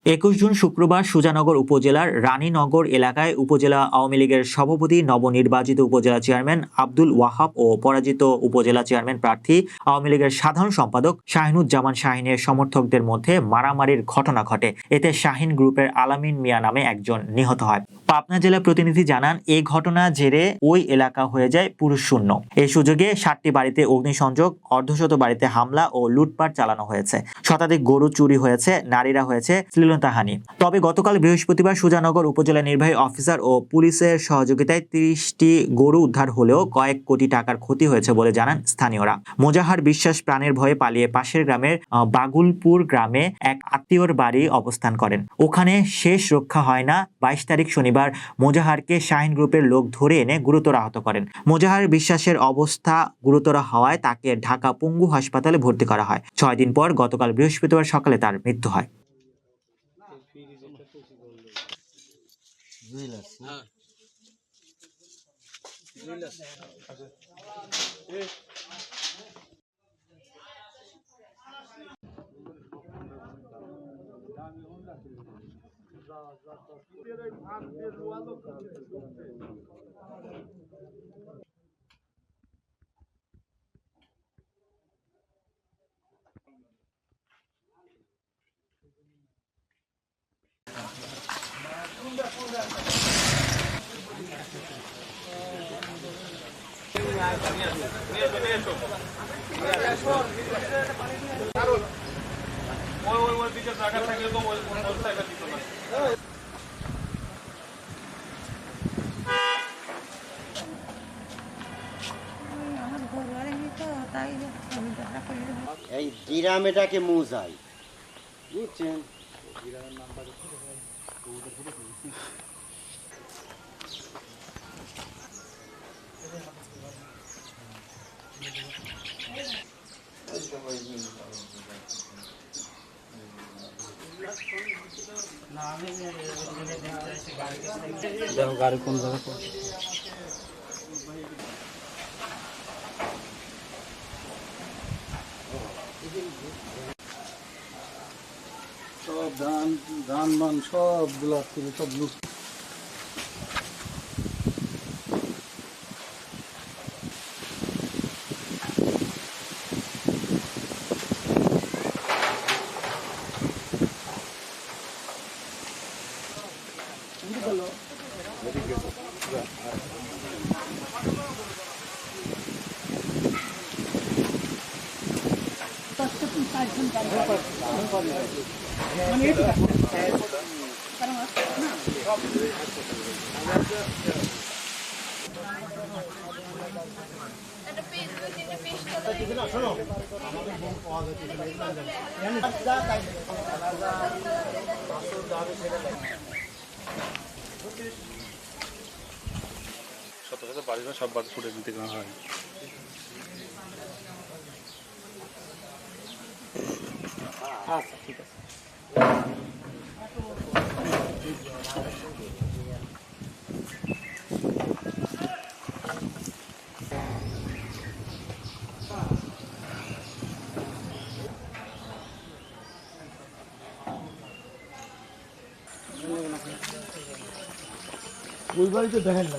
২১ June শুক্রবার সুজানগর উপজেলার রানীনগর এলাকায় উপজেলা আওয়ামী লীগের সভাপতি, নবনির্বাচিত উপজেলা চেয়ারম্যান আব্দুল ওয়াহাব ও পরাজিত উপজেলা চেয়ারম্যান প্রার্থী আওয়ামী লীগের সাধারণ সম্পাদক শাহিনুজ্জামান শাহিনের সমর্থকদের মধ্যে মারামারির ঘটনা ঘটে। এতে শাহিন গ্রুপের আলামিন মিয়া নামে একজন নিহত হয়। পাবনা জেলা প্রতিনিধি জানান, এই ঘটনা জেরে ওই এলাকা হয়ে যায় পুরুষ শূন্য। এই সুযোগে ৭টি বাড়িতে অগ্নিসংযোগ, অর্ধশত বাড়িতে হামলা ও লুটপাট চালানো হয়েছে। শতাধিক গরু চুরি হয়েছে, নারীরা হয়েছে শ্লীলতাহানি। তবে গতকাল বৃহস্পতিবার সুজানগর উপজেলা নির্বাহী অফিসার ও পুলিশের সহযোগিতায় ৩০টি গরু উদ্ধার হলেও কয়েক কোটি টাকার ক্ষতি হয়েছে বলে জানান স্থানীয়রা। মোজাহার বিশ্বাস প্রাণের ভয়ে পালিয়ে পাশের গ্রামের বাগুলপুর গ্রামে এক আত্মীয়র বাড়ি অবস্থান করেন। ওখানে শেষ রক্ষা হয় না। ২২ তারিখ শনিবার মোজাহারকে শাহিন গ্রুপের লোক ধরে এনে গুরুতর আহত করেন। মোজাহার বিশ্বাসের অবস্থা গুরুতর হওয়ায় তাকে ঢাকা পঙ্গু হাসপাতালে ভর্তি করা হয়। ৬ দিন পর গতকাল বৃহস্পতিবার সকালে তার মৃত্যু হয়। এই গ্রাম এটাকে মোজাই, বুঝছেন? দেখো গাড়ি কোন জায়গায় সব ধান মান সব গুলা থেকে সব লুট। শত শত বাড়িঘর সব বাড়ি ছুটে দিতে হয়। আচ্ছা, ঠিক আছে। ওই বাড়িতে দেখেন না।